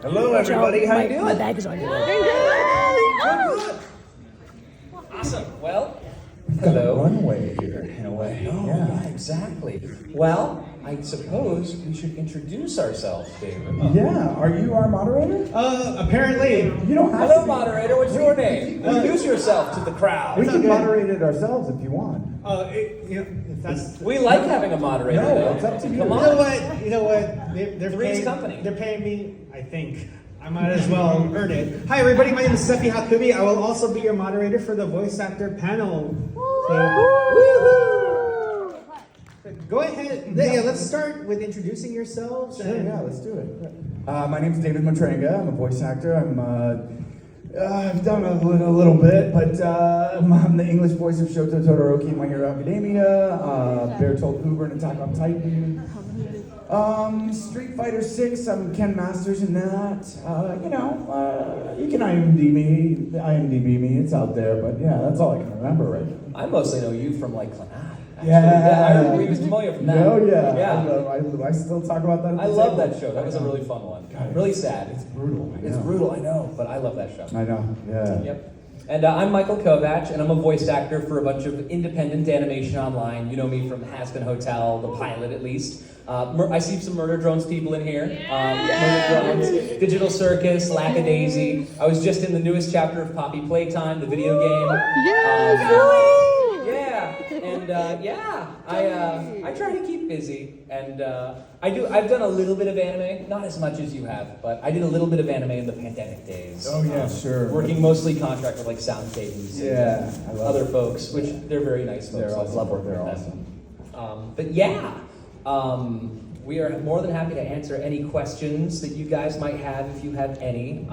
Hello, everybody. How you doing? My bag is on your way. Good. Awesome. Well, hello. Runway here, in a way. Oh, yeah, exactly. Well, I suppose we should introduce ourselves, David. Yeah, are you our moderator? Apparently. You don't have Hello, to. moderator. What's your name? Introduce yourself to the crowd. We can okay. moderate it ourselves if you want. If that's. We like having a moderator. No, though. it's up to you. Come You on. know what? You know what? They're Three's paying, company. They're paying me. I think I might as well earn it. Hi, everybody. My name is Sefi Hakubi. I will also be your moderator for the voice actor panel. Go ahead. Yeah, let's start with introducing yourselves. Sure, yeah, let's do it. My name's David Matranga. I'm a voice actor. I've done a little bit, but I'm the English voice of Shoto Todoroki in My Hero Academia, Bertolt Hoover in Attack on Titan, Street Fighter 6, I'm Ken Masters in that. You can IMDb me, it's out there, but yeah, that's all I can remember right now. I mostly know you from like Clanad. Yeah. I remember we was familiar from that. Oh yeah. Yeah. I still talk about that. I love that show. That was a really fun one. God, Really sad. It's brutal. I It's know. brutal, I know, but I love that show. I know. Yeah. Yep. And I'm Michael Kovach, and I'm a voice actor for a bunch of independent animation online. You know me from Hazbin Hotel, the pilot at least. I see some Murder Drones people in here. Murder Drones, Digital Circus, Lackadaisy. I was just in the newest chapter of Poppy Playtime, the video game. I try to keep busy, and I've done a little bit of anime, not as much as you have, but I did a little bit of anime in the pandemic days. Oh yeah, sure. Working mostly contract with like Sound Cadence Yeah, I and love other it. folks, which they're very nice folks. They're so I awesome. love working They're with them. But yeah, we are more than happy to answer any questions that you guys might have if you have any.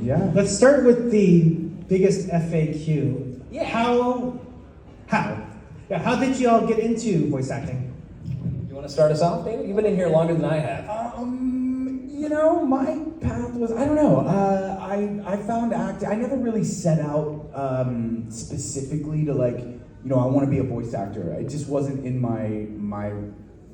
Yeah. Let's start with the biggest FAQ. Yeah. How? Yeah, how did you all get into voice acting? You want to start us off, David? You've been in here longer than I have. My path was, I don't know, I found acting, I never really set out specifically to I want to be a voice actor. It just wasn't in my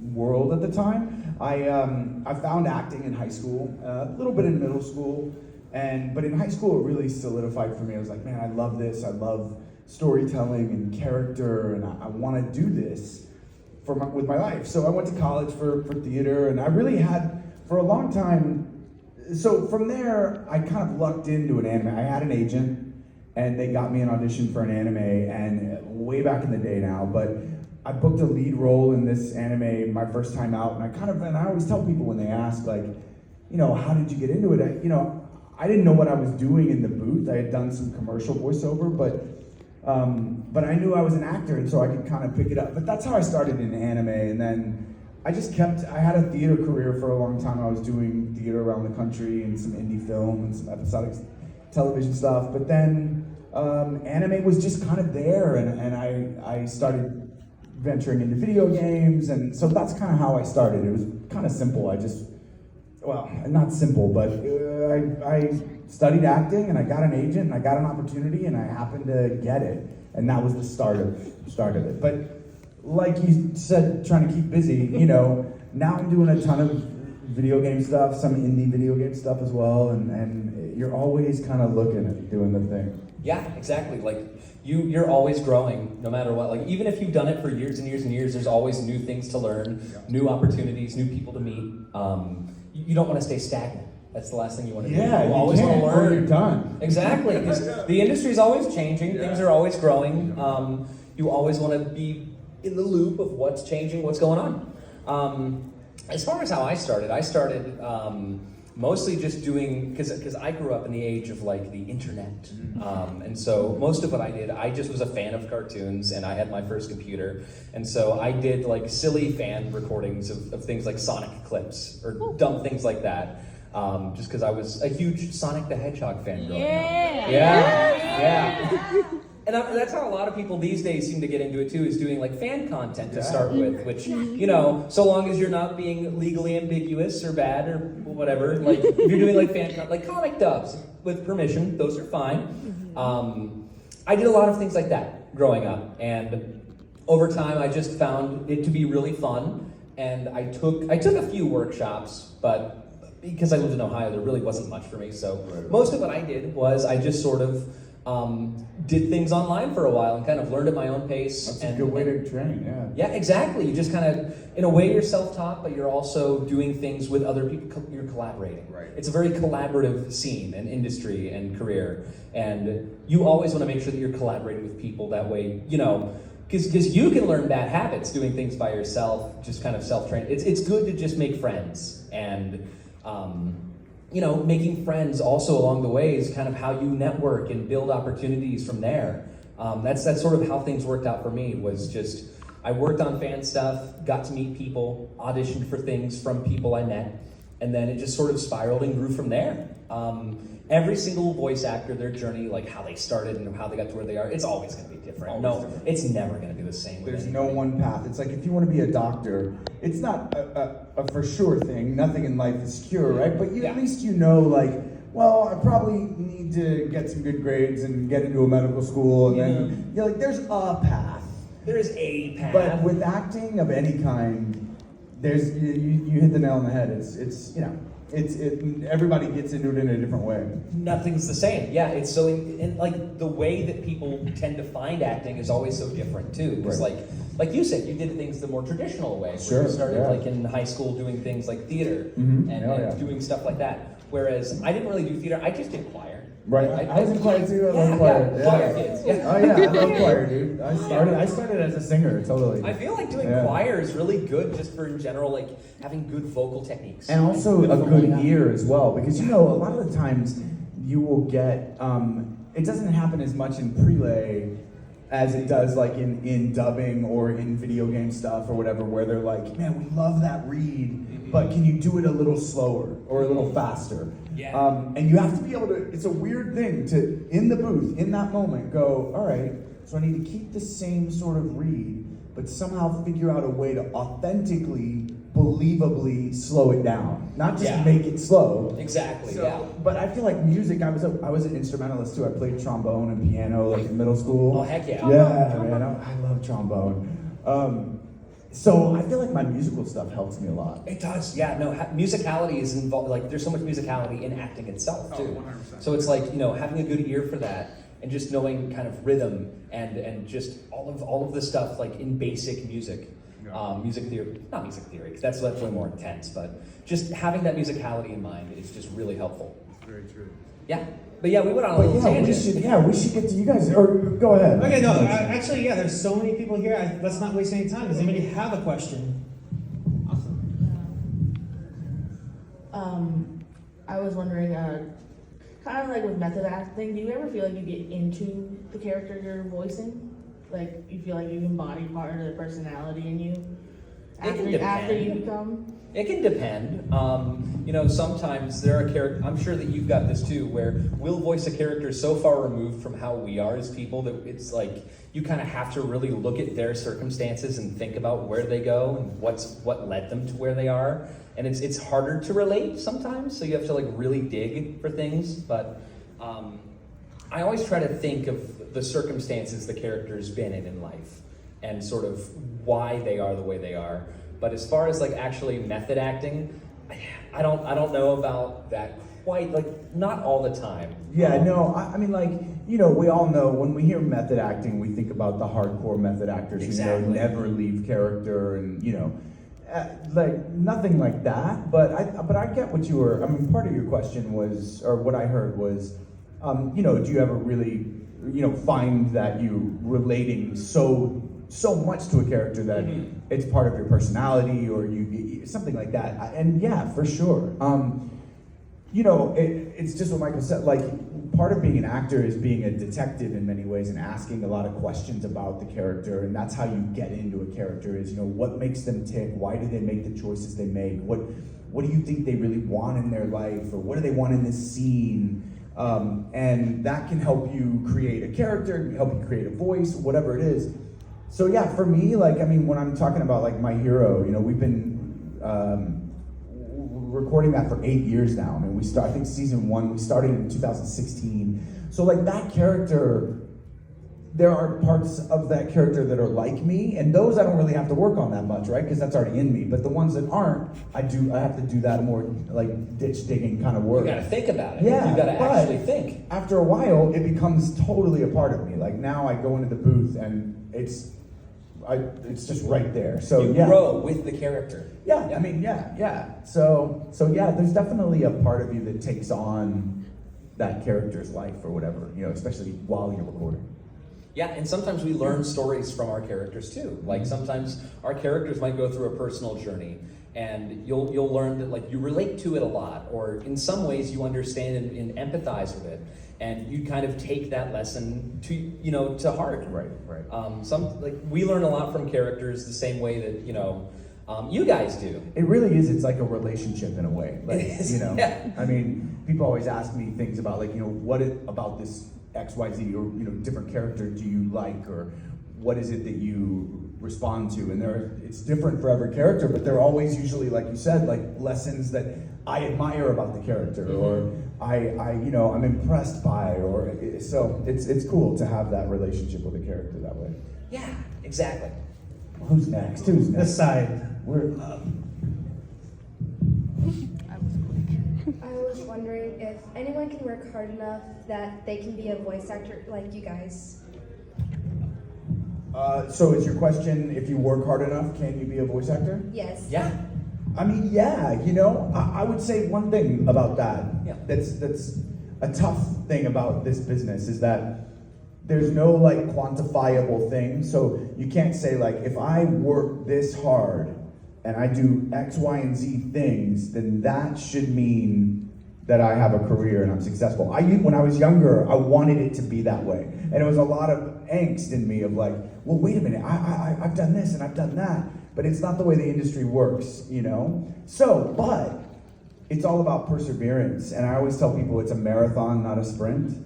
world at the time. I found acting in high school, a little bit in middle school, but in high school it really solidified for me. I was like, man, I love this, I love storytelling and character, and I want to do this with my life. So I went to college for theater, and I really had, for a long time, so from there, I kind of lucked into an anime. I had an agent, and they got me an audition for an anime, and way back in the day now, but I booked a lead role in this anime my first time out, and I always tell people when they ask, how did you get into it? I didn't know what I was doing in the booth. I had done some commercial voiceover, but I knew I was an actor, and so I could kind of pick it up. But that's how I started in anime, and then I had a theater career for a long time. I was doing theater around the country and some indie film and some episodic television stuff. But then anime was just kind of there, and I started venturing into video games, and so that's kind of how I started. It was kind of simple. Not simple, but I studied acting, and I got an agent, and I got an opportunity, and I happened to get it, and that was the start of it. But like you said, trying to keep busy, now I'm doing a ton of video game stuff, some indie video game stuff as well, and you're always kind of looking at doing the thing. Yeah, exactly. You're always growing, no matter what. Even if you've done it for years and years and years, there's always new things to learn, new opportunities, new people to meet. You don't want to stay stagnant. That's the last thing you want to do. Yeah, you always want to or learn. you're done. Exactly, because the industry is always changing. Things are always growing. You always want to be in the loop of what's changing, what's going on. As far as how I started mostly just doing, because I grew up in the age of the internet. And so most of what I did, I just was a fan of cartoons, and I had my first computer. And so I did silly fan recordings of things like Sonic clips or dumb things like that. Just because I was a huge Sonic the Hedgehog fan growing up. Yeah. And that's how a lot of people these days seem to get into it too, is doing fan content to start with, which, so long as you're not being legally ambiguous or bad or whatever, if you're doing fan content, comic dubs with permission, those are fine. I did a lot of things like that growing up, and over time I just found it to be really fun, and I took a few workshops, but because I lived in Ohio, there really wasn't much for me. So most of what I did was I just sort of did things online for a while and kind of learned at my own pace. That's a good way to train, yeah. Yeah, exactly. You just kind of, in a way, you're self-taught, but you're also doing things with other people. You're collaborating. Right. It's a very collaborative scene and industry and career, and you always want to make sure that you're collaborating with people. That way, you know, because you can learn bad habits doing things by yourself, just kind of self-train. It's good to just make friends, and you know, making friends also along the way is kind of how you network and build opportunities from there. That's sort of how things worked out for me, was just, I worked on fan stuff, got to meet people, auditioned for things from people I met, and then it just sort of spiraled and grew from there. Every single voice actor, their journey, like how they started and how they got to where they are, it's always going to be different. It's never going to be the same. There's no one path. It's like if you want to be a doctor, it's not a for sure thing. Nothing in life is secure, right? But at least you know, like, well, I probably need to get some good grades and get into a medical school, and then you're like, there's a path. There is a path. But with acting of any kind, there's you hit the nail on the head. It's you know. Everybody gets into it in a different way. Nothing's the same. Yeah, it's so and like the way that people tend to find acting is always so different too. Because like you said, you did things the more traditional way. Sure. You started like in high school doing things like theater and doing stuff like that. Whereas I didn't really do theater. I just did choir. Right. I was in choir too. I love choir. Choir kids. Yeah. Oh yeah, I love choir, dude. I started as a singer, totally. I feel like doing choir is really good just for in general, like having good vocal techniques. And also a good ear as well, because you know, a lot of the times you will get, it doesn't happen as much in prelay as it does like in dubbing or in video game stuff or whatever, where they're like, man, we love that read, but can you do it a little slower or a little faster? Yeah. And you have to be able to, it's a weird thing to, in the booth, in that moment, go, all right, so I need to keep the same sort of read, but somehow figure out a way to authentically, believably slow it down. Not just make it slow. Exactly, But I feel like music, I was an instrumentalist too. I played trombone and piano like in middle school. Oh, heck yeah. Yeah, man, I love trombone. So I feel like my musical stuff helps me a lot. It does, yeah. No, musicality is involved. Like, there's so much musicality in acting itself too. 100%. So it's like, you know, having a good ear for that, and just knowing kind of rhythm and just all of the stuff like in basic music, music theory. Not music theory, because that's way more intense. But just having that musicality in mind is just really helpful. It's very true. Yeah, but yeah, we went on a little tangent. We should get to you guys. Or go ahead. Okay, no, actually, yeah, there's so many people here. Let's not waste any time. Does anybody have a question? Awesome. I was wondering, kind of like with method acting, do you ever feel like you get into the character you're voicing? Like, you feel like you embody part of the personality in you after you become? It can depend. You know, sometimes there are characters, I'm sure that you've got this too, where we'll voice a character so far removed from how we are as people that it's like, you kind of have to really look at their circumstances and think about where they go and what led them to where they are. And it's harder to relate sometimes, so you have to like really dig for things. But I always try to think of the circumstances the character's been in life and sort of why they are the way they are. But as far as like actually method acting, I don't know about that quite, like not all the time. Yeah, no, I mean like, you know, we all know when we hear method acting, we think about the hardcore method actors who never leave character and, you know, like nothing like that. But I get what you were, I mean, part of your question was, or what I heard was, you know, do you ever really, you know, find that you relating so much to a character that it's part of your personality or you something like that? And yeah, for sure. You know, it's just what Michael said, like part of being an actor is being a detective in many ways and asking a lot of questions about the character, and that's how you get into a character is, you know, what makes them tick, why do they make the choices they make, what do you think they really want in their life, or what do they want in this scene? And that can help you create a character, help you create a voice, whatever it is. So yeah, for me, like, I mean, when I'm talking about like my hero, you know, we've been recording that for 8 years now. I mean, I think season 1, we started in 2016. So like that character, there are parts of that character that are like me, and those I don't really have to work on that much, right? Because that's already in me. But the ones that aren't, I have to do that more like ditch digging kind of work. You got to think about it. Yeah, You got to but actually think. After a while, it becomes totally a part of me. Like now, I go into the booth and it's just right there. So You grow with the character. Yeah, I mean, yeah. So yeah, there's definitely a part of you that takes on that character's life or whatever, especially while you're recording. Yeah, and sometimes we learn stories from our characters too. Like sometimes our characters might go through a personal journey, and you'll learn that like you relate to it a lot, or in some ways you understand and empathize with it, and you kind of take that lesson to heart. Right. We learn a lot from characters the same way that you guys do. It really is. It's like a relationship in a way. Like, It is, yeah. I mean, people always ask me things about like, what about this XYZ or different character do you like, or what is it that you respond to? And it's different for every character, but they're always usually, like you said, like lessons that I admire about the character, or I'm impressed by, or so it's cool to have that relationship with a character that way. Yeah, exactly. Who's next? This side. I was wondering if anyone can work hard enough that they can be a voice actor like you guys. So is your question, if you work hard enough, can you be a voice actor? Yes. Yeah. I mean, yeah, I would say one thing about that. Yeah. That's a tough thing about this business is that there's no like quantifiable thing. So you can't say like, if I work this hard and I do X, Y, and Z things, then that should mean that I have a career and I'm successful. When I was younger, I wanted it to be that way. And it was a lot of angst in me of like, well, wait a minute, I've done this and I've done that, but it's not the way the industry works, So, but it's all about perseverance. And I always tell people it's a marathon, not a sprint.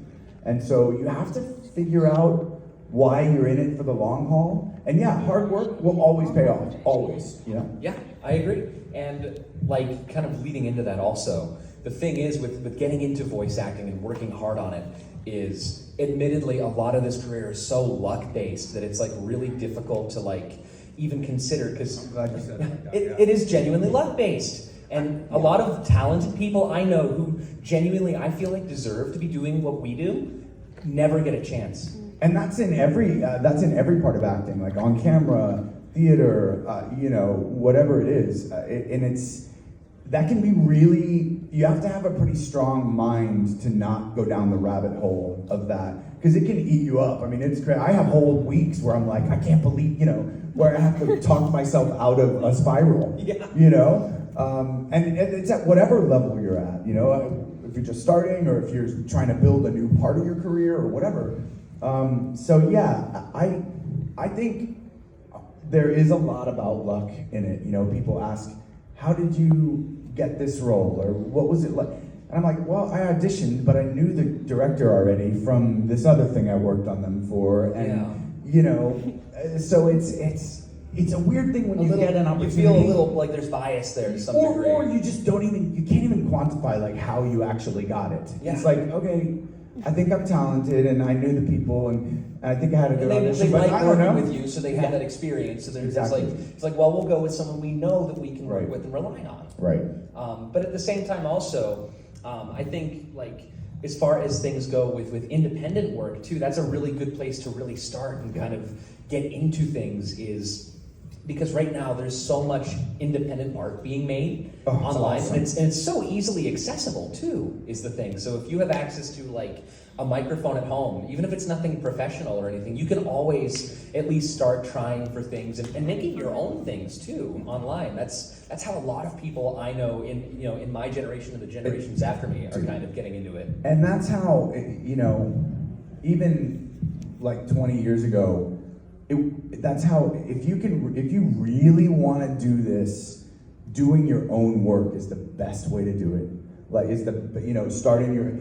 And so you have to figure out why you're in it for the long haul. And yeah, hard work will always pay off, always, Yeah, I agree. And like kind of leading into that also, the thing is with getting into voice acting and working hard on it is admittedly a lot of this career is so luck based that it's like really difficult to like even consider, because I'm glad you said that. it is genuinely luck based. And a lot of talented people I know who genuinely I feel like deserve to be doing what we do never get a chance. And that's in every part of acting, like on camera, theater, whatever it is. That can be really, you have to have a pretty strong mind to not go down the rabbit hole of that, because it can eat you up. I mean, it's great. I have whole weeks where I'm like, I can't believe, where I have to talk myself out of a spiral, and it's at whatever level you're at, if you're just starting or if you're trying to build a new part of your career or whatever. So yeah, I think there is a lot about luck in it. People ask, how did you get this role, or what was it like? And I'm like, well, I auditioned, but I knew the director already from this other thing I worked on them for, and so it's a weird thing when you get an opportunity. You feel a little like there's bias there to some degree. Or you just you can't even quantify like how you actually got it. Yeah. It's like, okay, I think I'm talented and I knew the people and I think I had a good audition, they but like I don't know. working with you, so they have that experience. So there's Exactly. it's like, well, we'll go with someone we know that we can work Right. with and rely on. Right. But at the same time, also, I think like as far as things go with independent work too, that's a really good place to really start and kind of get into things, is because right now there's so much independent art being made online, awesome. and it's so easily accessible too, is the thing. So if you have access to like a microphone at home, even if it's nothing professional or anything, you can always at least start trying for things and making your own things too online. That's how a lot of people I know in my generation and the generations after me are kind of getting into it. And that's how, even like 20 years ago, that's how, if you really want to do this, doing your own work is the best way to do it. Like, starting your,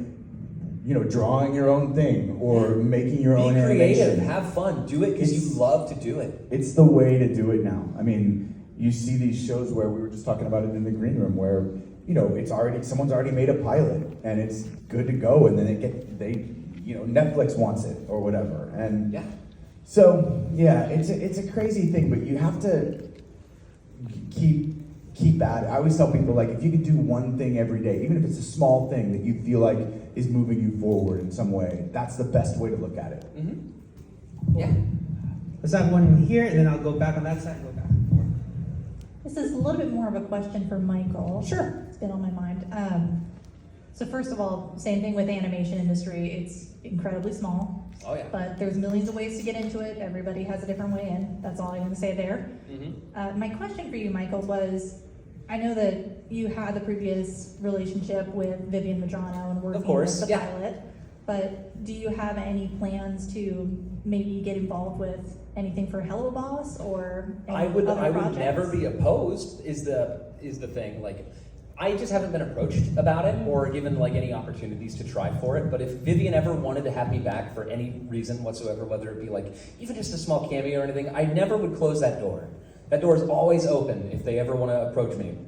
drawing your own thing or making your own animation. Be creative, have fun, do it because you love to do it. It's the way to do it now. I mean, you see these shows where we were just talking about it in the green room where, someone's already made a pilot and it's good to go, and then Netflix wants it or whatever. And Yeah. so yeah, it's a crazy thing, but you have to keep at it. I always tell people, like, if you could do one thing every day, even if it's a small thing that you feel like is moving you forward in some way, that's the best way to look at it. Mm-hmm. Yeah. Let's have one here, and then I'll go back on that side and go back and forth. This is a little bit more of a question for Michael. Sure. It's been on my mind. So first of all, same thing with the animation industry. It's incredibly small, Oh yeah. but there's millions of ways to get into it. Everybody has a different way in. That's all I'm going to say there. Mm-hmm. My question for you, Michael, was, I know that you had the previous relationship with Vivian Madrano and working Of course, with the yeah. pilot, but do you have any plans to maybe get involved with anything for Hello Boss or any I would other projects? never be opposed is the thing. Like, I just haven't been approached about it or given like any opportunities to try for it. But if Vivian ever wanted to have me back for any reason whatsoever, whether it be like even just a small cameo or anything, I never would close that door. That door is always open if they ever want to approach me.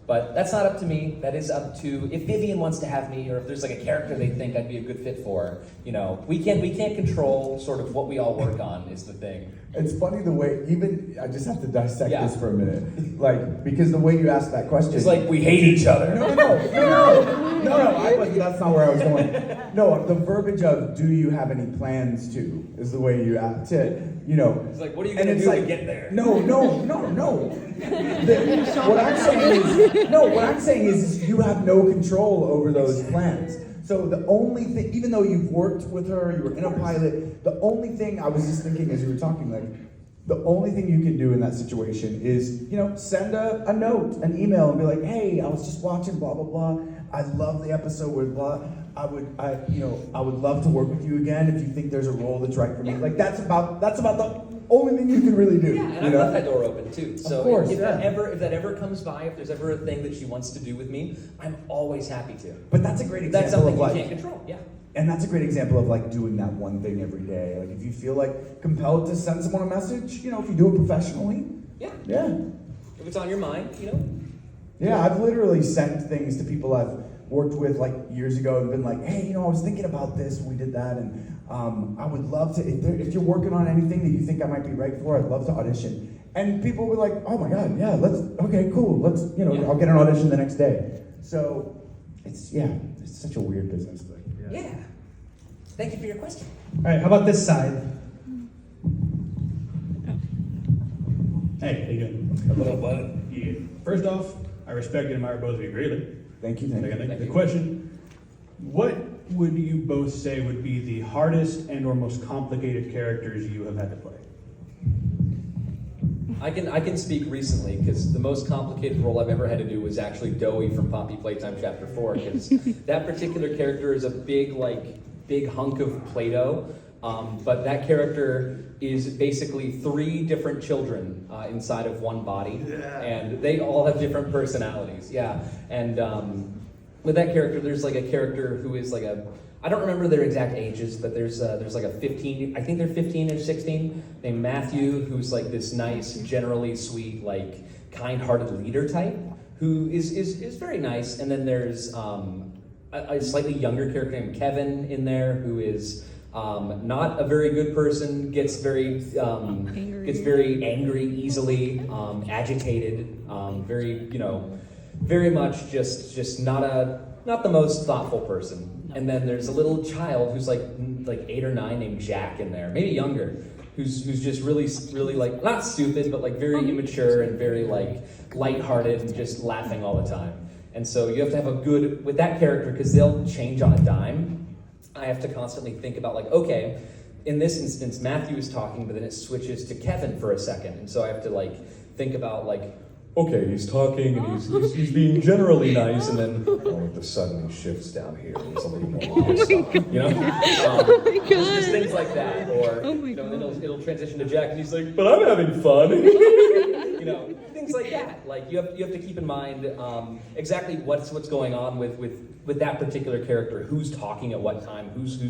But that's not up to me. That is up to if Vivian wants to have me, or if there's like a character they think I'd be a good fit for. We can't control sort of what we all work on is the thing. It's funny the way, I just have to dissect Yeah. this for a minute. Like, because the way you asked that question. It's like we hate each other. No, that's not where I was going. No, the verbiage of "do you have any plans to" is the way you ask it. It's like, what are you gonna do to get there? No. What I'm saying is you have no control over those plans. So the only thing, even though you've worked with her, you were in a pilot, the only thing I was just thinking as you were talking, like, the only thing you can do in that situation is, send a note, an email, and be like, hey, I was just watching blah, blah, blah. I love the episode with blah. I would love to work with you again if you think there's a role that's right for me. Like, that's about the only thing you can really do. Yeah, and I left that door open too. So Of course, if yeah. that ever comes by, if there's ever a thing that she wants to do with me, I'm always happy to. But that's a great example That's something of you like, can't control. Yeah. and that's a great example of like doing that one thing every day. Like if you feel like compelled to send someone a message, if you do it professionally, Yeah. yeah. If it's on your mind, Yeah, I've literally sent things to people I've worked with like years ago and been like, hey, I was thinking about this, we did that, and I would love to, if you're working on anything that you think I might be right for, I'd love to audition. And people were like, oh my God, yeah, okay, cool, I'll get an audition the next day. So, it's such a weird business, but Yeah. Thank you for your question. All right, how about this side? Hey, how you doing? Hello, bud. Yeah. First off, I respect and admire both of you greatly. thank you. The question, what would you both say would be the hardest and or most complicated characters you have had to play? I can speak recently because the most complicated role I've ever had to do was actually Doey from Poppy Playtime Chapter 4 because that particular character is a big hunk of Play-Doh, but that character is basically 3 different children inside of one body, and they all have different personalities. Yeah, and with that character, there's like a character who is like I don't remember their exact ages, but there's like a 15, I think they're 15 or 16, named Matthew, who's like this nice, generally sweet, like kind-hearted leader type, who is very nice. And then there's a slightly younger character named Kevin in there, who is not a very good person, gets very angry easily, agitated, very much just not the most thoughtful person. And then there's a little child who's like 8 or 9 named Jack in there, maybe younger, who's just really like not stupid, but like very immature and very like lighthearted and just laughing all the time. And so you have to have a good with that character because they'll change on a dime. I have to constantly think about like, okay, in this instance, Matthew is talking, but then it switches to Kevin for a second, and so I have to like think about like, okay, he's talking and he's being generally nice, and then all of a sudden he shifts down here and he's a little more pissed off, It's just things like that, or and then it'll transition to Jack and he's like, but I'm having fun, things like that. Like you have to keep in mind exactly what's going on with that particular character, who's talking at what time, who's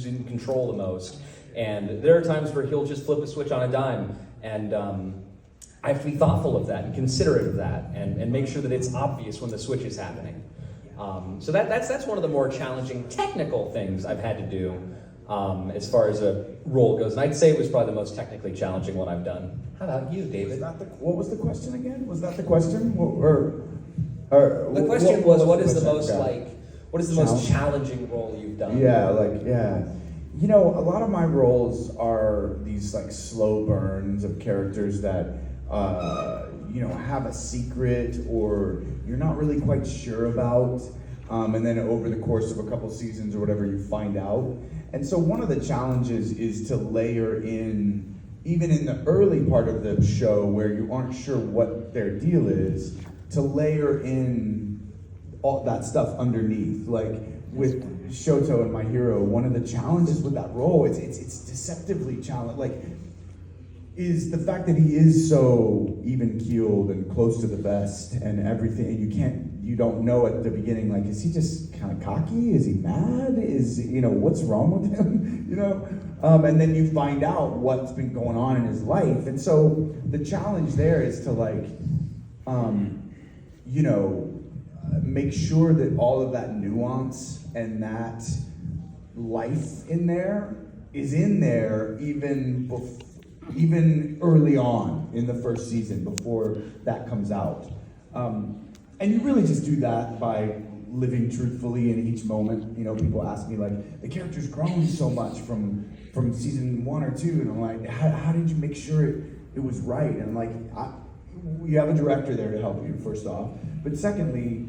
in control the most, and there are times where he'll just flip a switch on a dime, and I have to be thoughtful of that and considerate of that and make sure that it's obvious when the switch is happening. So that's one of the more challenging technical things I've had to do as far as a role goes. And I'd say it was probably the most technically challenging one I've done. How about you, David? What was the question again? Was that the question? The question was, what is the most question? what is the most challenging role you've done? Yeah. You know, a lot of my roles are these like slow burns of characters that have a secret or you're not really quite sure about, and then over the course of a couple seasons or whatever, you find out. And so one of the challenges is to layer in, even in the early part of the show where you aren't sure what their deal is, to layer in all that stuff underneath. Like with Shoto and My Hero, one of the challenges with that role, it's deceptively challenging. Like, is the fact that he is so even-keeled and close to the vest and everything, and you don't know at the beginning, like, is he just kind of cocky? Is he mad? What's wrong with him? And then you find out what's been going on in his life. And so the challenge there is to make sure that all of that nuance and that life in there is in there even early on in the first season before that comes out. And you really just do that by living truthfully in each moment. People ask me like, the character's grown so much from season 1 or 2, and I'm like, how did you make sure it was right? And I'm like, you have a director there to help you, first off. But secondly,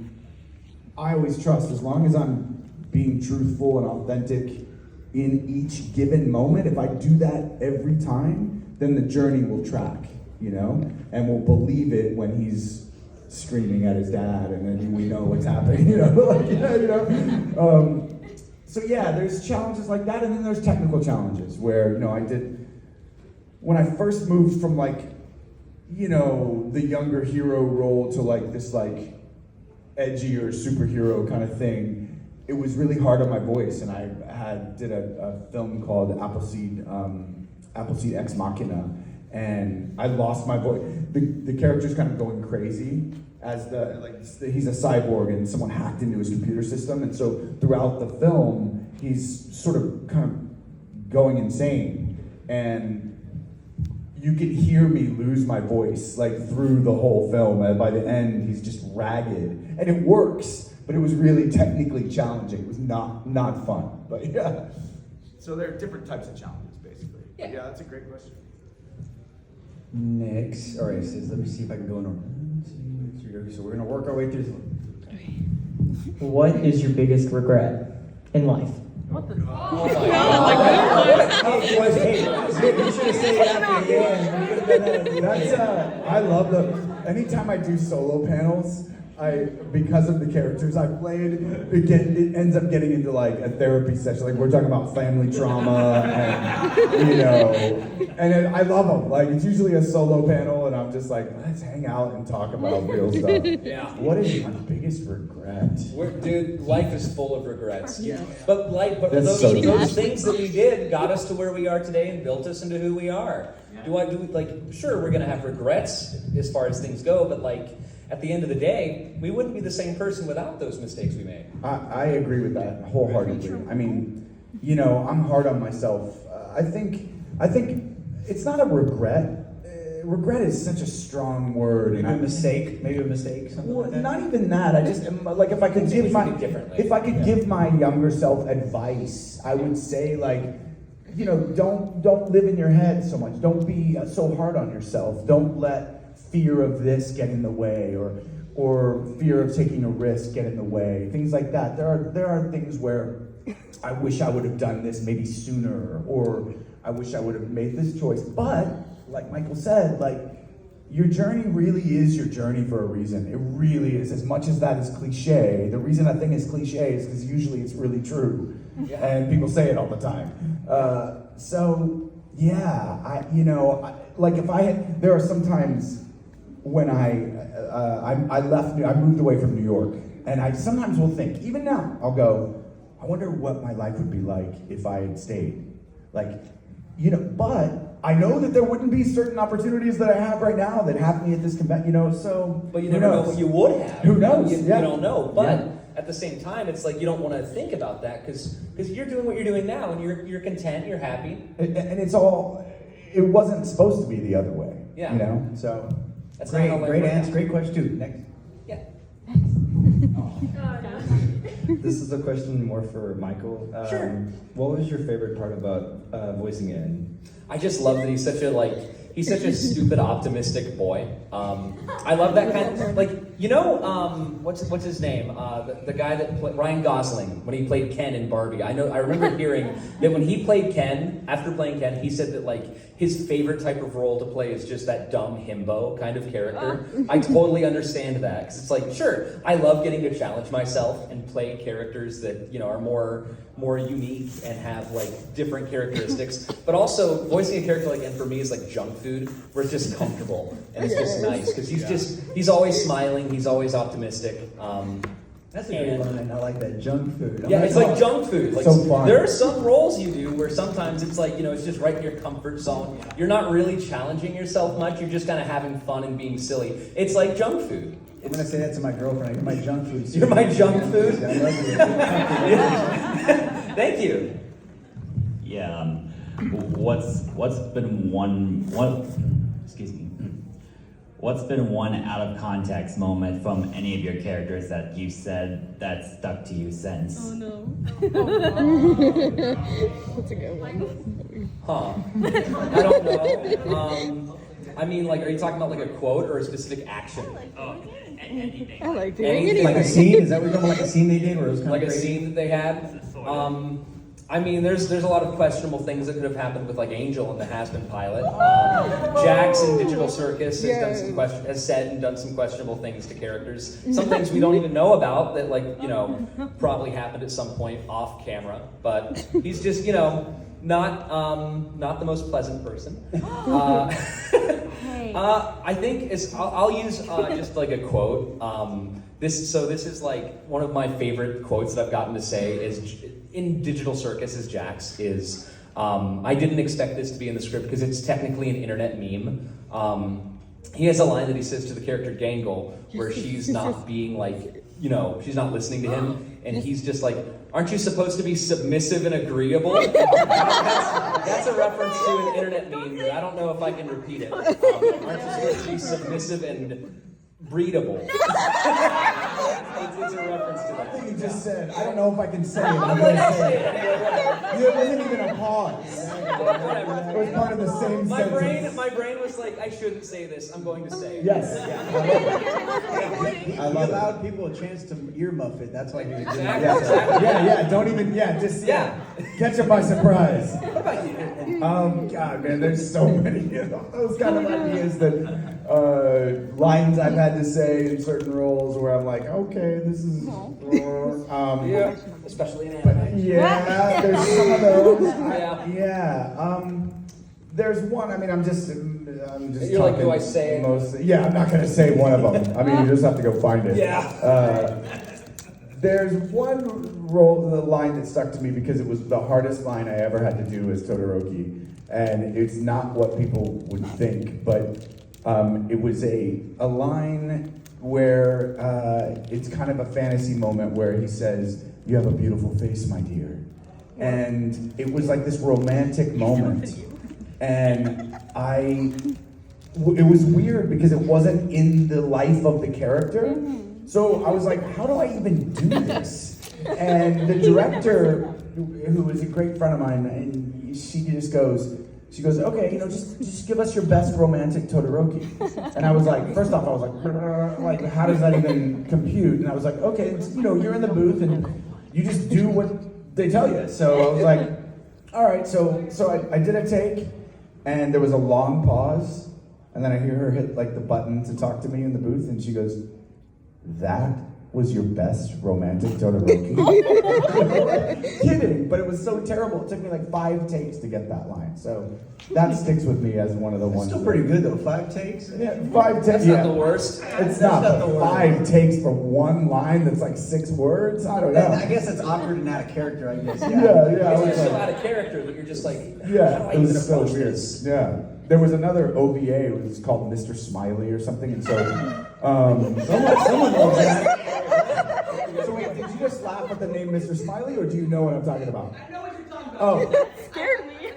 I always trust, as long as I'm being truthful and authentic in each given moment, if I do that every time, then the journey will track, and we'll believe it when he's screaming at his dad, and then we know what's happening, So yeah, there's challenges like that, and then there's technical challenges where, when I first moved from the younger hero role to this edgier superhero kind of thing, it was really hard on my voice, and I did a film called Appleseed Ex Machina, and I lost my voice. The character's kind of going crazy as he's a cyborg and someone hacked into his computer system, and so throughout the film he's sort of kind of going insane, and you can hear me lose my voice through the whole film, and by the end he's just ragged, and it works, but it was really technically challenging. It was not fun, but yeah. So there are different types of challenges, basically. Yeah, that's a great question. Next, all right, so let me see if I can go in order. 1, 2, 3, so we're gonna work our way through this one. Okay. What is your biggest regret in life? What the? Oh my God. You should have said that at the end. That's I love anytime I do solo panels, because of the characters I played, it ends up getting into a therapy session. We're talking about family trauma, and I love them. It's usually a solo panel, and I'm just let's hang out and talk about real stuff. Yeah. What is my biggest regret? Dude, life is full of regrets. Yeah. But That's those, so deep. those things that we did got us to where we are today and built us into who we are. Sure, we're gonna have regrets as far as things go, but at the end of the day, we wouldn't be the same person without those mistakes we made. I agree with that wholeheartedly. I mean, I'm hard on myself. I think it's not a regret. Regret is such a strong word. Maybe a mistake, something like that. Not even that. I just if I could give my younger self advice, I would say don't live in your head so much. Don't be so hard on yourself. Don't let fear of this get in the way, or fear of taking a risk get in the way. Things like that. There are things where I wish I would have done this maybe sooner, or I wish I would have made this choice. But like Michael said, your journey really is your journey for a reason. It really is. As much as that is cliche, the reason that thing is cliche is because usually it's really true, and people say it all the time. So yeah, there are sometimes when I moved away from New York, and I sometimes will think, even now, I'll go, I wonder what my life would be like if I had stayed. But I know that there wouldn't be certain opportunities that I have right now that have me at this convention, so. But you never know what you would have. Who knows? You don't know. But at the same time, it's like you don't want to think about that because you're doing what you're doing now, and you're content, you're happy. And it wasn't supposed to be the other way. Yeah. You know, so. That's not how life Great works answer, out. great question too. Next. Yeah. This is a question more for Michael. Sure. What was your favorite part about voicing Ed? I just love that he's such a stupid, optimistic boy. I love that kind of, what's his name? The guy that played, Ryan Gosling, when he played Ken in Barbie. I remember hearing that when he played Ken, after playing Ken, he said that his favorite type of role to play is just that dumb himbo kind of character. I totally understand that, because it's sure, I love getting to challenge myself and play characters that, are more unique and have different characteristics. But also voicing a character like Ken for me is like junk food, where it's just comfortable and it's just nice because he's always smiling, he's always optimistic. That's a great line. I like that. Junk food. Yeah, it's like junk food. So fun. There are some roles you do where sometimes it's it's just right in your comfort zone. You're not really challenging yourself much. You're just kind of having fun and being silly. It's like junk food. I'm gonna say that to my girlfriend. You're my junk food. You're my junk food. I love you. Thank you. Yeah. What's been one out of context moment from any of your characters that you've said that stuck to you since? Oh no. That's a good one. Huh. I don't know. Are you talking about a quote or a specific action? Anything. I like doing Anything. anything. Like a scene? Is that what you're talking about? Like a scene they did where it was kind Like of a crazy? scene that they had? There's a lot of questionable things that could have happened with Angel in the Has-Been pilot. Jax in Digital Circus has said and done some questionable things to characters. Some things we don't even know about that probably happened at some point off camera. But he's just not the most pleasant person. I think I'll use just a quote. This is one of my favorite quotes that I've gotten to say is in Digital Circus is Jax is I didn't expect this to be in the script because it's technically an internet meme. He has a line that he says to the character Gangle where she's not being she's not listening to him, and he's just aren't you supposed to be submissive and agreeable? That's a reference to an internet meme that I don't know if I can repeat it. Aren't you supposed to be submissive and breedable? It's a reference to that. You just said, I don't know if I can say it. I'm gonna say it. There wasn't even a pause. Whatever. It was part of the same sentence. My brain was I shouldn't say this. I'm going to say it. Yes. I allowed people a chance to earmuff it. That's why you did it. Exactly. Yeah, don't even, catch it by surprise. What about you? God, man, there's so many of those kind of ideas that lines I've had to say in certain roles where I'm okay, this is. Yeah, especially in anime. Yeah, there's some of those. Yeah. There's one. I'm just. You're like, do I say it? Mostly. Yeah, I'm not gonna say one of them. You just have to go find it. Yeah. There's one line that stuck to me because it was the hardest line I ever had to do as Todoroki, and it's not what people would think, but it was a line where it's kind of a fantasy moment where he says, "You have a beautiful face, my dear," and it was this romantic moment, and it was weird because it wasn't in the life of the character. So I was how do I even do this? And the director, who is a great friend of mine, and she goes, okay, just give us your best romantic Todoroki. And I was first off, I was how does that even compute? And I was okay, you're in the booth and you just do what they tell you. So I was all right, so I did a take, and there was a long pause, and then I hear her hit the button to talk to me in the booth, and she goes, "That was your best romantic Todoroki?" Kidding, but it was so terrible. It took me 5 takes to get that line. So that sticks with me as one of the ones. Still pretty good though. 5 takes. Yeah, 5 takes. That's not the worst. It's not the worst. 5 takes for one line that's 6 words. I don't know. I guess it's awkward and out of character. I guess. Yeah. It's so out of character that you're just how do Yeah, I it even was so approach weird. this? Yeah. There was another OVA, it was called Mr. Smiley or something, and so someone knows that. So wait, did laugh at the name Mr. Smiley, or do you know what I'm talking about? I know what you're talking about. Oh. That scared me.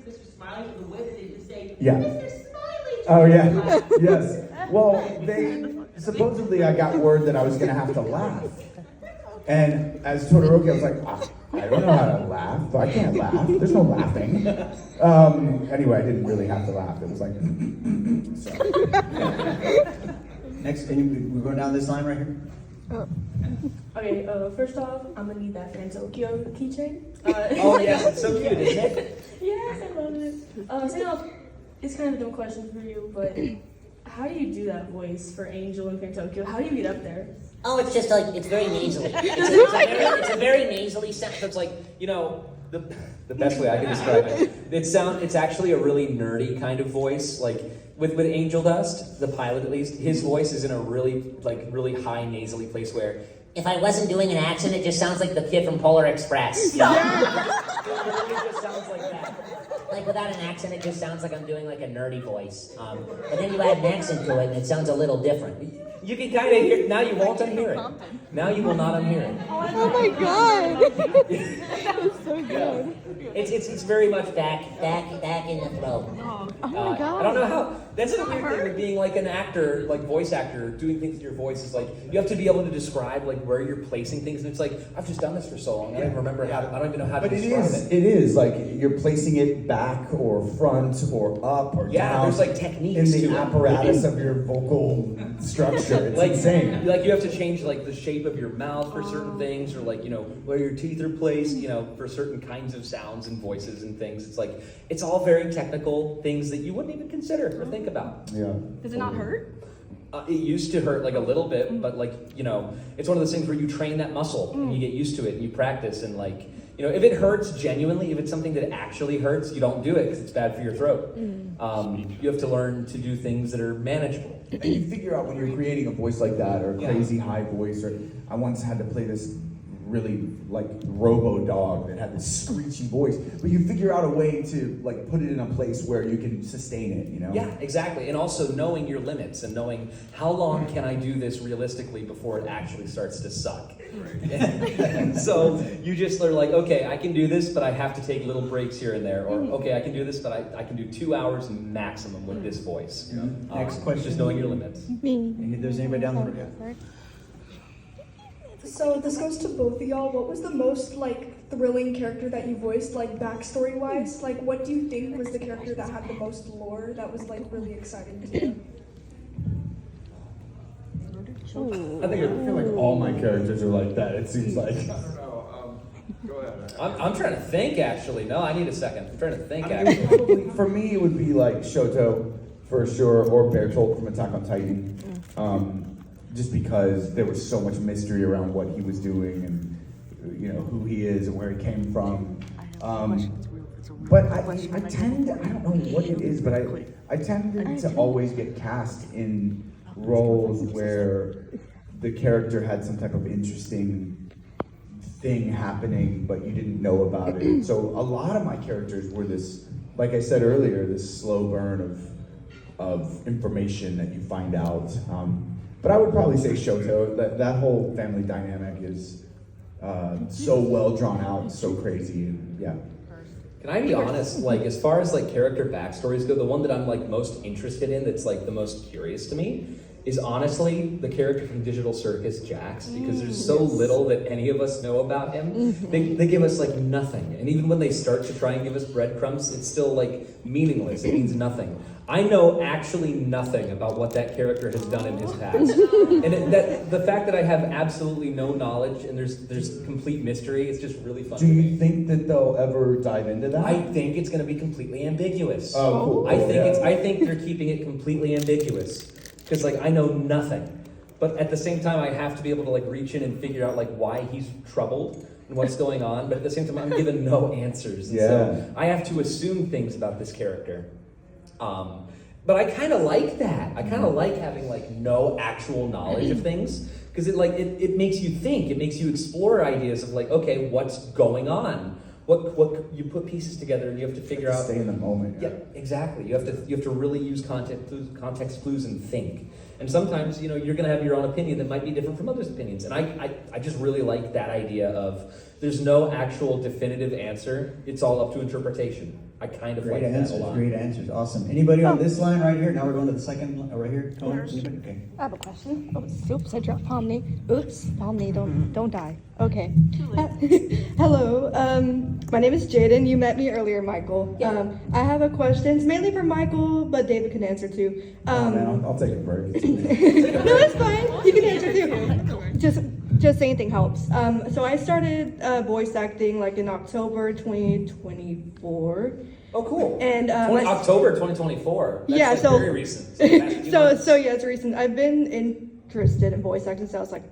Mr. Smiley, the way that they just say, Yeah. Mr. Smiley. Oh yeah, yes. Well, supposedly I got word that I was gonna have to laugh. And as Todoroki, I was like, I don't know how to laugh. I can't laugh. There's no laughing. Anyway, I didn't really have to laugh. It was like, Next, we're going down this line right here. Okay, first off, I'm gonna need that Fantokyo keychain. Oh yes, it's so cute, isn't it? Yes, I love it. Second off, it's kind of a dumb question for you, but how do you do that voice for Angel and Fantokyo? How do you get up there? Oh, it's just like, it's very nasally. It's a very nasally sound. So it's like, You know, the best way I can describe it, it's actually a really nerdy kind of voice. Like with Angel Dust, the pilot at least, his voice is in a really high nasally place where if I wasn't doing an accent, it just sounds like the kid from Polar Express. it really just sounds like that. Like without an accent, it just sounds like I'm doing like a nerdy voice. But then you add an accent to it, and it sounds a little different. You can kind of hear. Now you won't unhear it. Now you will not unhear it. Oh my god! That's so good. It's very much back in the throat. Oh my god. I don't know how. That's the weird thing with being like an actor, like voice actor, doing things with your voice is like you have to be able to describe like where you're placing things, and it's like I've just done this for so long, I don't remember how. I don't even know how to describe it. It is like you're placing it back or front or up or down. There's like techniques in to the it. apparatus of your vocal structure. It's like insane. Like you have to change like the shape of your mouth for certain things, or like where your teeth are placed, for certain kinds of sounds and voices and things. It's like it's all very technical things that you wouldn't even consider or think about. Yeah. Does it not hurt? It used to hurt like a little bit, but like it's one of those things where you train that muscle and you get used to it and you practice and like if it hurts genuinely, if it's something that actually hurts, you don't do it because it's bad for your throat. You have to learn to do things that are manageable. And you figure out when you're creating a voice like that or a crazy high voice, or I once had to play this really like robo dog that had this screechy voice, but you figure out a way to like put it in a place where you can sustain it, Yeah, exactly. And also knowing your limits and knowing how long can I do this realistically before it actually starts to suck. And so you just are like, okay, I can do this, but I have to take little breaks here and there. Or, okay, I can do this, but I can do 2 hours maximum with this voice. Next question. Just knowing your limits. Me. If there's anybody down the road. So this goes to both of y'all. What was the most thrilling character that you voiced, backstory wise? What do you think was the character that had the most lore that was really exciting to you? I feel like all my characters are like that. It seems like. I don't know. Go ahead. I'm trying to think actually. No, I need a second. I'm trying to think actually. Probably for me it would be like Shoto for sure, or Bertolt from Attack on Titan. Just because there was so much mystery around what he was doing and who he is and where he came from. But I tend, I don't know what it is, but I tended to always get cast in roles where the character had some type of interesting thing happening, but you didn't know about it. So a lot of my characters were this, like I said earlier, this slow burn of information that you find out. But I would probably say Shoto. That whole family dynamic is so well drawn out, so crazy, and yeah. Can I be honest? As far as character backstories go, the one that I'm most interested in, that's the most curious to me, is honestly the character from Digital Circus, Jax, because there's so little that any of us know about him. They give us nothing, and even when they start to try and give us breadcrumbs, it's still meaningless. It means nothing. I know actually nothing about what that character has done in his past, and the fact that I have absolutely no knowledge and there's complete mystery, it's just really fun. Do you think that they'll ever dive into that? I think it's going to be completely ambiguous. Oh, cool. I think they're keeping it completely ambiguous because I know nothing, but at the same time I have to be able to reach in and figure out why he's troubled and what's going on. But at the same time I'm given no answers. And so I have to assume things about this character. But I kind of like that. I kind of like having no actual knowledge of things because it makes you think. It makes you explore ideas of okay, what's going on? what you put pieces together, and you have to figure out. Stay in the moment. Yeah, exactly. You have to really use context clues and think. And sometimes, you're going to have your own opinion that might be different from others' opinions. And I just really like that idea of there's no actual definitive answer. It's all up to interpretation. I kind of Great like answers, that a lot. great answers. Awesome. Anybody on this line right here? Now we're going to the second line right here. Anybody? Okay. I have a question. Oops, I dropped Pomni. Oops, Pomni, don't die. Okay. Hello, my name is Jaden. You met me earlier, Michael. I have a question. It's mainly for Michael, but David can answer too. Man, I'll take a break. No, it's fine. You can answer too. Just anything helps. So I started voice acting like in October 2024. Oh, cool. And October 2024. That's yeah, like so very recent. So yeah, it's recent. I've been interested in voice acting since I was like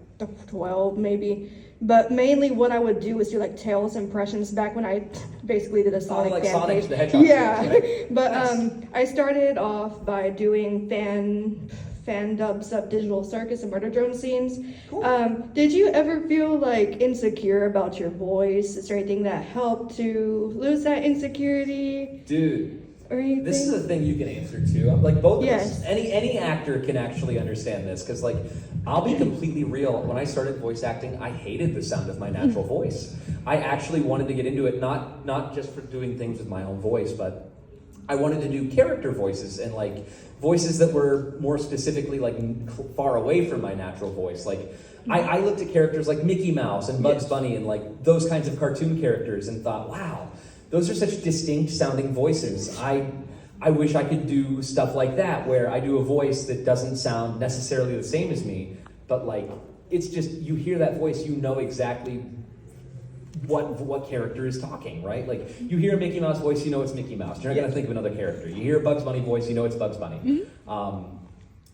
12 maybe. But mainly what I would do was do like Tails impressions back when I basically did a Sonic like fan Sonic page. the Hedgehog. Yeah. Right? But Nice. I started off by doing fan dubs of Digital Circus and Murder Drone scenes. Cool. Did you ever feel like insecure about your voice? Is there anything that helped to lose that insecurity? Dude. Or anything? This is a thing you can answer too. Like both of Yes. us, any actor can actually understand this because, like, I'll be completely real. When I started voice acting, I hated the sound of my natural voice. I actually wanted to get into it, not just for doing things with my own voice, but I wanted to do character voices and like voices that were more specifically like far away from my natural voice. Like I looked at characters like Mickey Mouse and Bugs Bunny and like those kinds of cartoon characters and thought, wow, those are such distinct sounding voices. I wish I could do stuff like that where I do a voice that doesn't sound necessarily the same as me, but like it's just you hear that voice, you know exactly what character is talking, right? Like you hear a Mickey Mouse voice, you know it's Mickey Mouse. You're not gonna think of another character. You hear a Bugs Bunny voice, you know it's Bugs Bunny.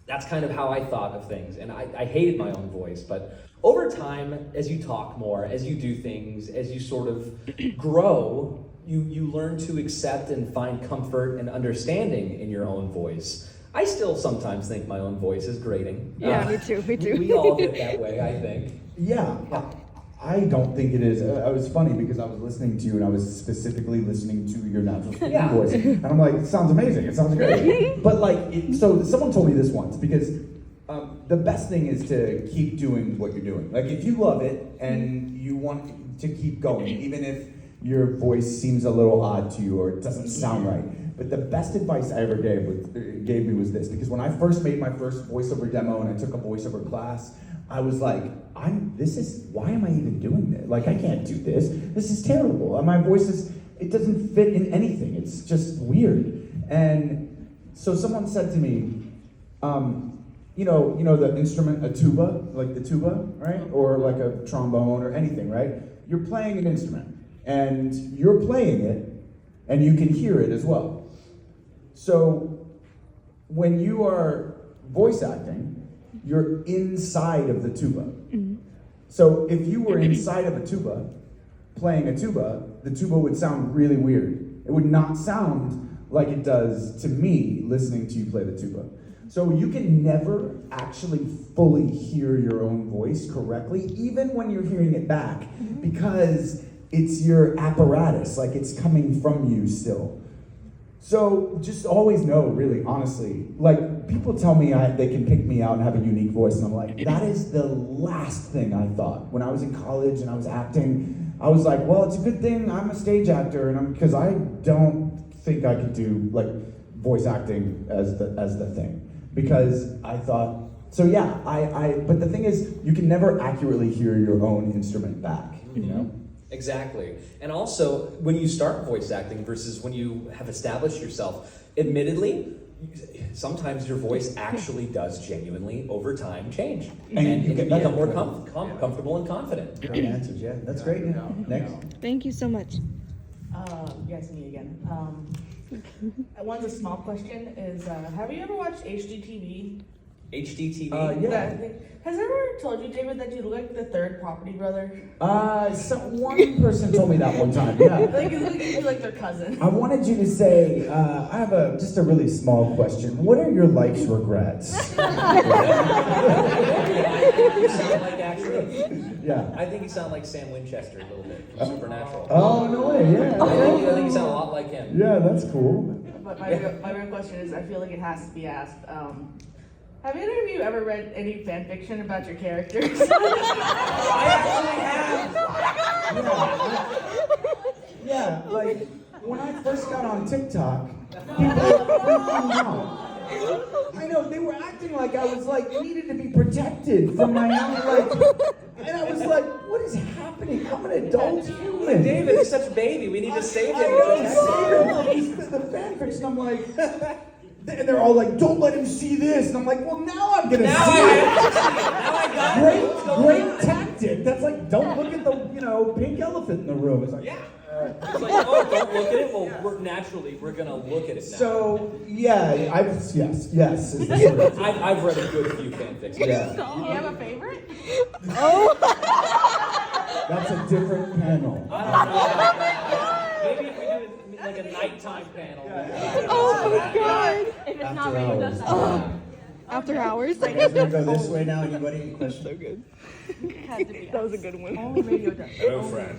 That's kind of how I thought of things, and I hated my own voice, but over time, as you talk more, as you do things, as you sort of grow, you learn to accept and find comfort and understanding in your own voice. I still sometimes think my own voice is grating. Yeah, me too. We all get that way, I think. Yeah, I don't think it is. It was funny because I was listening to you and I was specifically listening to your natural speaking voice. And I'm like, it sounds amazing. It sounds great. But like, so someone told me this once because the best thing is to keep doing what you're doing. Like if you love it and you want to keep going, even if your voice seems a little odd to you or it doesn't sound right. But the best advice I ever gave me was this, because when I first made my first voiceover demo and I took a voiceover class, I was like, why am I even doing this? Like, I can't do this. This is terrible. And my voice it doesn't fit in anything. It's just weird. And so someone said to me, you know the instrument, a tuba, like the tuba, right? Or like a trombone or anything, right? You're playing an instrument. And you're playing it, and you can hear it as well. So when you are voice acting, you're inside of the tuba. Mm-hmm. So if you were inside of a tuba, playing a tuba, the tuba would sound really weird. It would not sound like it does to me listening to you play the tuba. So you can never actually fully hear your own voice correctly, even when you're hearing it back, because it's your apparatus, like it's coming from you still. So just always know, really, honestly, like people tell me they can pick me out and have a unique voice, and I'm like, that is the last thing I thought. When I was in college and I was acting, I was like, well, it's a good thing I'm a stage actor, and because I don't think I could do like voice acting as the thing, because I thought, so yeah, but the thing is, you can never accurately hear your own instrument back, you know? Exactly. And also, when you start voice acting versus when you have established yourself, admittedly, sometimes your voice actually does genuinely, over time, change. And you can become more comfortable and confident. Great answers, yeah. That's great. Yeah. Next. Thank you so much. Yes, me again. One's a small question is, have you ever watched HGTV? HDTV? Yeah. Has ever told you, David, that you look like the third Property brother? One person told me that one time, yeah. Like you look like their cousin. I wanted you to say, I have just a really small question. What are your life's regrets? You sound like actually. Yeah. I think you sound like Sam Winchester a little bit from Supernatural. Oh, no way, yeah. I think you sound a lot like him. Yeah, that's cool. But my real question is, I feel like it has to be asked. Have either of you ever read any fan fiction about your characters? I actually have. Yeah, like when I first got on TikTok, people were freaking out. I know, they were acting like I was like needed to be protected from my own and I was like, what is happening? I'm an adult human. David is such a baby. We need to save him. The fan fiction, I'm like, and they're all like, don't let him see this. And I'm like, well, now I'm gonna see it. Now I got it. Great tactic. That's like, don't look at the, pink elephant in the room. It's like, yeah. It's like, oh, don't look at it. Well, we're gonna look at it now. So yeah, yes. Is the sort of I've read a good few fanfics. Yeah. Do you have a favorite? That's a different panel. I don't know about that. Maybe if we do like a nighttime panel. Oh my god! If it's After not rated, hours. that's not. After hours. You guys gonna go this way now? Anybody? Any questions? So good. That was a good one. Only radio does. Hello, friend.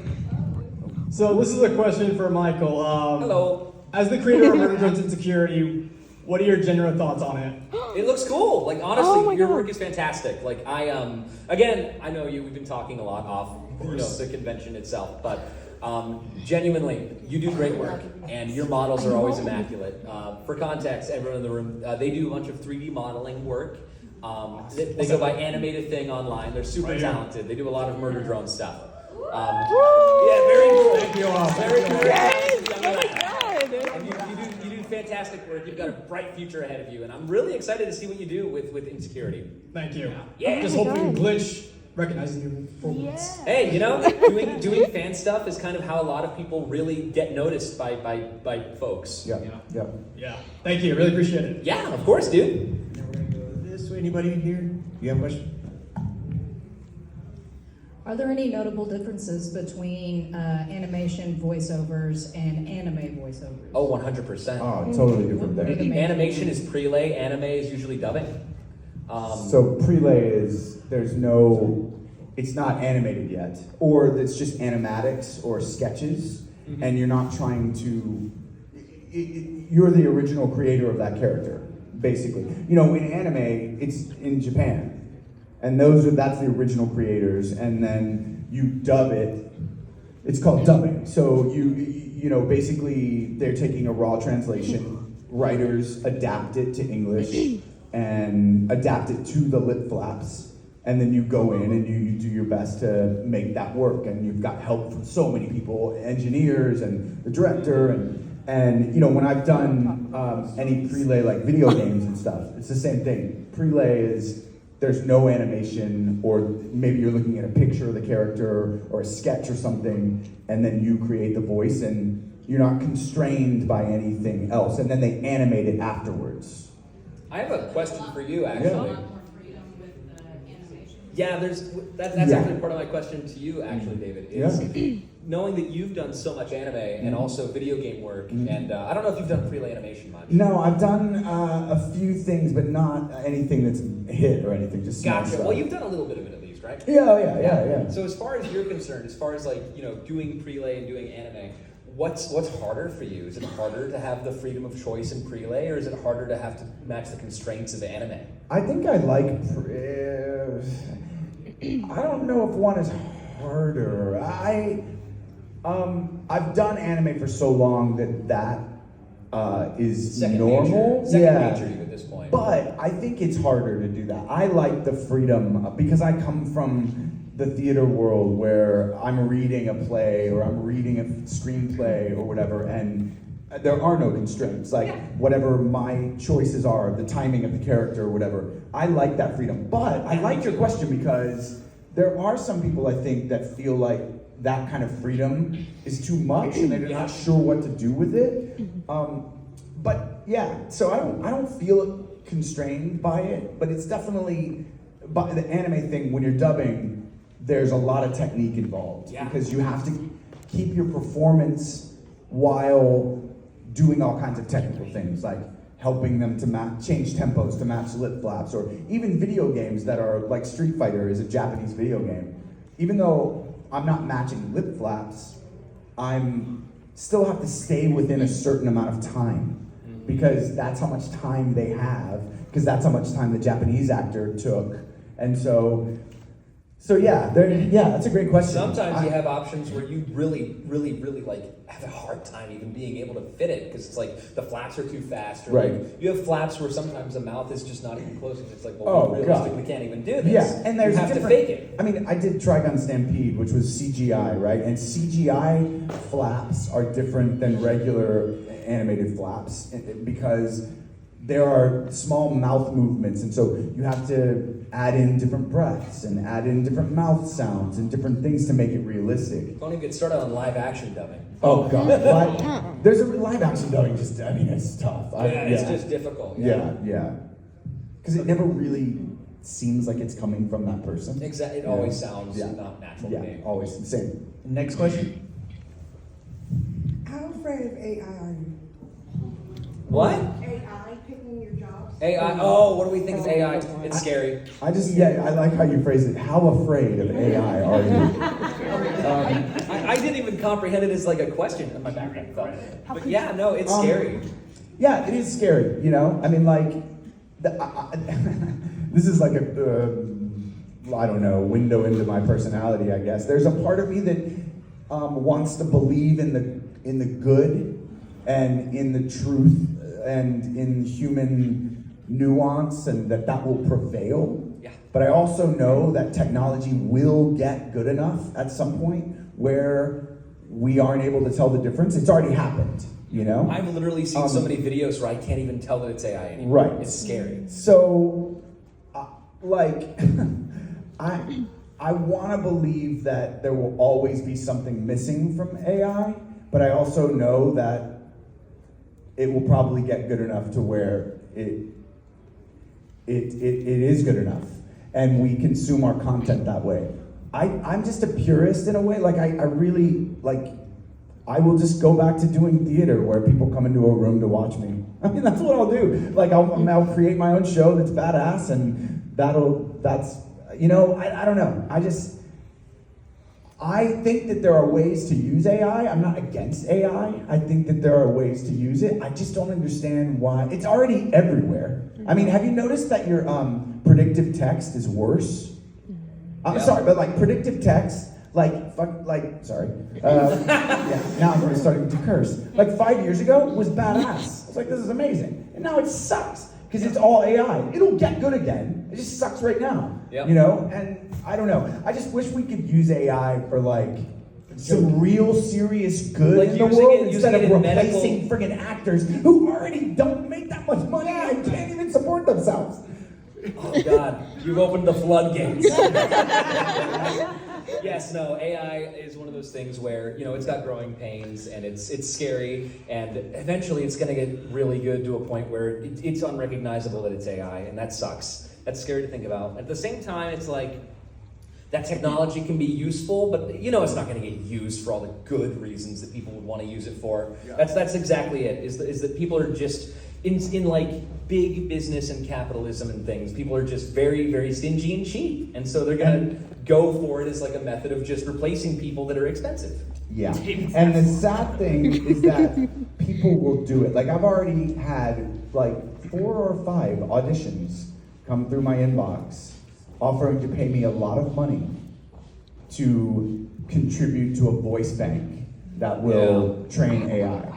So this is a question for Michael. Hello. As the creator of Murder Drones Insecurity, what are your general thoughts on it? It looks cool. Like honestly, Oh my your God. work is fantastic. Like again, I know you. We've been talking a lot off, the convention itself, but genuinely, you do great work, and your models are always immaculate. For context, everyone in the room, they do a bunch of 3D modeling work. They go by Animated Thing online. They're super talented. They do a lot of murder drone stuff. Yeah, very cool. Thank you all. Very cool. Oh my god! And you do fantastic work. You've got a bright future ahead of you, and I'm really excited to see what you do with Insecurity. Thank you. Yeah. Just hopefully Glitch recognizing you for once. Hey, doing fan stuff is kind of how a lot of people really get noticed by folks. Yeah. Thank you. Really appreciate it. Yeah, of course, dude. Now we're gonna go this way. Anybody in here? You have a question? Are there any notable differences between animation voiceovers and anime voiceovers? Oh, 100%. Oh, totally different thing. Animation is prelay, anime is usually dubbing. So prelay is it's not animated yet, or it's just animatics or sketches, and you're not trying to. You're the original creator of that character, basically. In anime, it's in Japan. And that's the original creators, and then you dub it. It's called dubbing. So basically they're taking a raw translation. Writers adapt it to English and adapt it to the lip flaps, and then you go in and you do your best to make that work. And you've got help from so many people, engineers and the director, and when I've done any prelay like video games and stuff, it's the same thing. Prelay is. There's no animation, or maybe you're looking at a picture of the character or a sketch or something, and then you create the voice, and you're not constrained by anything else, and then they animate it afterwards. I have a question for you, actually. Yeah, that's actually part of my question to you, actually, David. Is knowing that you've done so much anime and also video game work, and I don't know if you've done prelay animation much. No, I've done a few things, but not anything that's hit or anything. Just small Gotcha. stuff. Well, you've done a little bit of it at least, right? Yeah. So as far as you're concerned, as far as doing prelay and doing anime, what's harder for you? Is it harder to have the freedom of choice in prelay, or is it harder to have to match the constraints of anime? I think I like. I don't know if one is harder. I've done anime for so long that is normal. Second nature to you at this point. But I think it's harder to do that. I like the freedom because I come from the theater world where I'm reading a play or I'm reading a screenplay or whatever, and there are no constraints. Like whatever my choices are, the timing of the character or whatever, I like that freedom. But I like your question because there are some people I think that feel like that kind of freedom is too much and they're not sure what to do with it. But yeah, so I don't feel constrained by it, but it's definitely, by the anime thing, when you're dubbing, there's a lot of technique involved because you have to keep your performance while doing all kinds of technical things like helping them to change tempos to match lip flaps, or even video games that are like Street Fighter is a Japanese video game. even though I'm not matching lip flaps, I'm still have to stay within a certain amount of time, because that's how much time they have, because that's how much time the Japanese actor took. And so yeah, that's a great question. Sometimes you have options where you really like have a hard time even being able to fit it, because it's like the flaps are too fast, or Right. like you have flaps where sometimes the mouth is just not even close, and it's like, well, we realistically can't even do this. Yeah, and there's you have to different, fake it. I mean, I did Trigon Stampede, which was CGI, right? And CGI flaps are different than regular animated flaps because there are small mouth movements, and so you have to add in different breaths and add in different mouth sounds and different things to make it realistic. Don't even get started on live action dubbing. Oh god, there's a live action dubbing. It's tough. It's just difficult. Yeah, because it never really seems like it's coming from that person. Exactly. It always sounds not natural to me. Always the same. Next question. How afraid of AI are you? What? AI picking your jobs? AI. Oh, what do we think of AI? It's scary. I like how you phrase it. How afraid of AI are you? I didn't even comprehend it as like a question in my background. But yeah, no, it's scary. Yeah, it is scary. You know, I mean, like, this is like a I don't know, window into my personality, I guess. There's a part of me that wants to believe in the good and in the truth and in human nuance, and that will prevail. Yeah. But I also know that technology will get good enough at some point where we aren't able to tell the difference. It's already happened, you know? I've literally seen so many videos where I can't even tell that it's AI anymore. Right. It's scary. So, like, I want to believe that there will always be something missing from AI, but I also know that it will probably get good enough to where it is good enough, and we consume our content that way. I'm just a purist in a way. Like, I really, like, I will just go back to doing theater where people come into a room to watch me. I mean, that's what I'll do. Like, I'll create my own show that's badass, and that's, you know, I don't know. I think that there are ways to use AI. I'm not against AI. I think that there are ways to use it. I just don't understand why. It's already everywhere. I mean, have you noticed that your predictive text is worse? I'm sorry, but like predictive text, sorry. Now I'm starting to curse. Like 5 years ago was badass. I was like, this is amazing. And now it sucks because it's all AI. It'll get good again. It just sucks right now. Yep. You know? And I don't know. I just wish we could use AI for like some real serious good Like in the using world it instead of in replacing friggin' actors who already don't make that much money and can't even support themselves. Oh God, you've opened the floodgates. Yes, no, AI is one of those things where, you know, it's got growing pains and it's scary, and eventually it's going to get really good to a point where it's unrecognizable that it's AI, and that sucks. That's scary to think about. At the same time, it's like that technology can be useful, but you know it's not going to get used for all the good reasons that people would want to use it for. Yeah. That's exactly it. Is that people are just in like big business and capitalism and things, people are just very, very stingy and cheap. And so they're going to go for it as like a method of just replacing people that are expensive. Yeah. And the sad thing is that people will do it. Like, I've already had like 4 or 5 auditions come through my inbox offering to pay me a lot of money to contribute to a voice bank that will train AI.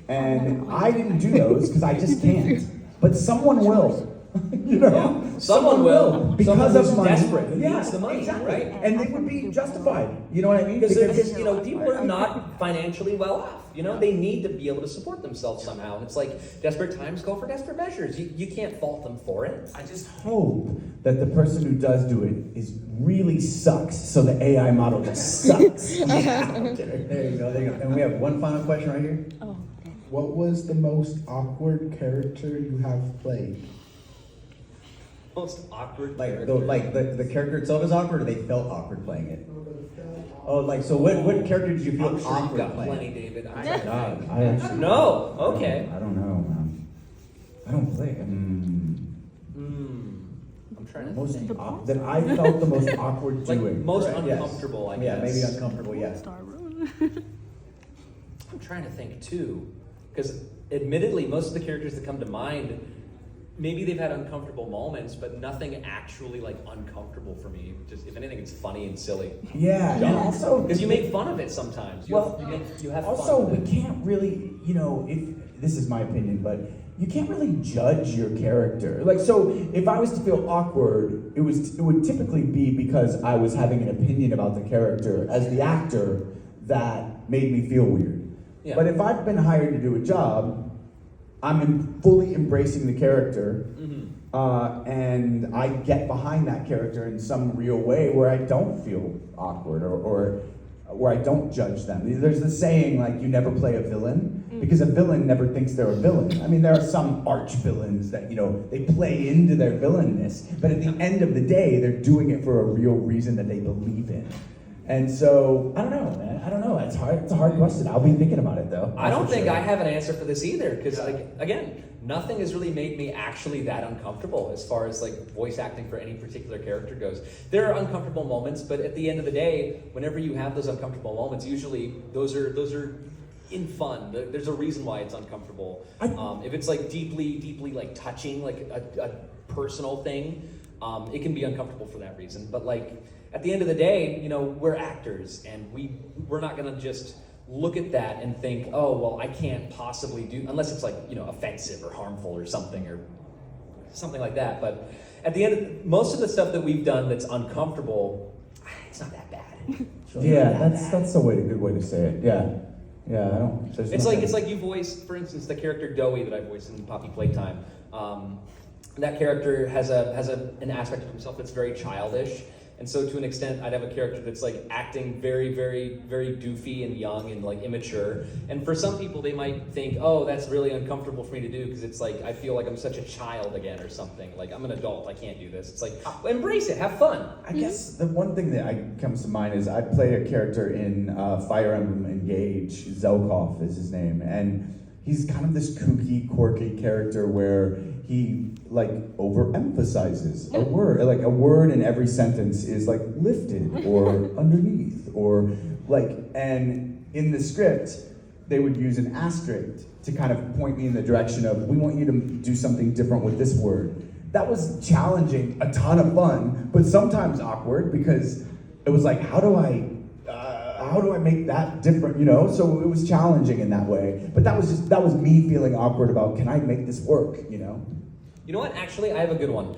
And I didn't do those because I just can't. But someone will. You know? Yeah. Someone will. Because of money. Desperate who needs the money, exactly. right? And they would be justified. You know what I mean? Because you know, people are not financially well off. You know, they need to be able to support themselves somehow. It's like desperate times call for desperate measures. You can't fault them for it. I just hope that the person who does do it is really sucks, so the AI model just sucks. Yeah, I'm kidding. There you go. And we have one final question right here. Oh. What was the most awkward character you have played? Most awkward the character itself is awkward, or they felt awkward playing it? Oh, like, so what character did you feel I'm sure awkward you've got playing? plenty, David. God, I actually, no, okay. I don't know, man. I don't play. I'm trying to Most think. that I felt the most awkward Like doing. most Right, yes. uncomfortable, I Yeah, guess. maybe uncomfortable, yeah. I'm trying to think too, because admittedly, most of the characters that come to mind, maybe they've had uncomfortable moments, but nothing actually like uncomfortable for me. Just if anything, it's funny and silly. Yeah. Also, Because you make fun of it sometimes. You have also fun with we it. can't really, if this is my opinion, but you can't really judge your character. Like, so if I was to feel awkward, it would typically be because I was having an opinion about the character as the actor that made me feel weird. Yeah. But if I've been hired to do a job, I'm fully embracing the character, and I get behind that character in some real way where I don't feel awkward or where I don't judge them. There's the saying, like, you never play a villain, because a villain never thinks they're a villain. I mean, there are some arch villains that, they play into their villainness, but at the end of the day, they're doing it for a real reason that they believe in. And so, I don't know, man. I don't know. It's hard. It's a hard question. I'll be thinking about it, though. I don't That's for think sure. I have an answer for this either, because again, nothing has really made me actually that uncomfortable as far as like voice acting for any particular character goes. There are uncomfortable moments, but at the end of the day, whenever you have those uncomfortable moments, usually those are in fun. There's a reason why it's uncomfortable. If it's like deeply like touching, like a personal thing, it can be uncomfortable for that reason. But like at the end of the day, we're actors, and we're not gonna just look at that and think, oh, well, I can't possibly do, unless it's like, offensive or harmful or something like that. But at the end, most of the stuff that we've done that's uncomfortable, it's not that bad. Yeah, that's a good way to say it. Yeah. Yeah, I don't. It's like you voice, for instance, the character Doey that I voiced in Poppy Playtime. That character has an aspect of himself that's very childish. And so to an extent, I'd have a character that's like acting very, very, very doofy and young and like immature. And for some people, they might think, oh, that's really uncomfortable for me to do because it's like, I feel like I'm such a child again or something. Like, I'm an adult, I can't do this. It's like, embrace it, have fun. I guess the one thing that comes to mind is I played a character in Fire Emblem Engage. Zelkov is his name. And he's kind of this kooky, quirky character where he like overemphasizes a word. Like a word in every sentence is like lifted or underneath or like, and in the script, they would use an asterisk to kind of point me in the direction of, we want you to do something different with this word. That was challenging, a ton of fun, but sometimes awkward because it was like, how do I make that different, So it was challenging in that way. But that was me feeling awkward about, can I make this work, You know what? Actually, I have a good one.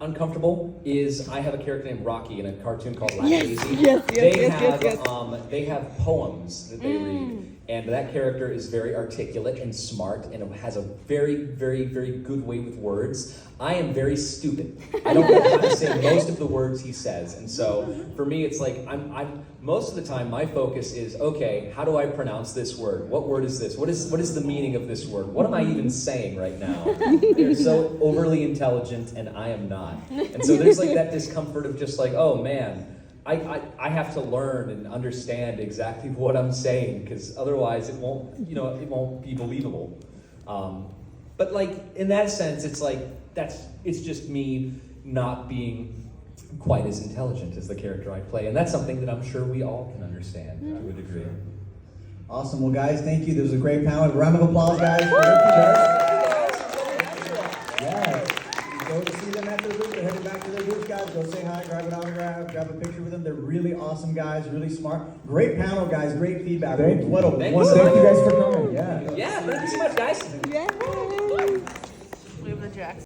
Uncomfortable is I have a character named Rocky in a cartoon called Lazy. Yes. They have poems that they read, and that character is very articulate and smart, and has a very, very, very good way with words. I am very stupid. I don't know how to say most of the words he says, and so for me, it's like I'm most of the time my focus is, okay, how do I pronounce this word? What word is this? What is the meaning of this word? What am I even saying right now? They're so overly intelligent, and I am not. And so there's like that discomfort of just like, oh man, I have to learn and understand exactly what I'm saying, because otherwise it won't be believable. But like in that sense, it's like it's just me not being quite as intelligent as the character I play, and that's something that I'm sure we all can understand. I would agree. Awesome. Well, guys, thank you. This was a great panel. A round of applause, guys. Yeah. Go to see them at their booth. They're heading back to their booth, guys. Go say hi, grab an autograph, grab a picture with them. They're really awesome guys, really smart. Great panel, guys. Great feedback. Thank you. What a Thank wonderful. Thank you guys for coming. Yeah. Yeah, thank you so much, guys. We have the Jackson.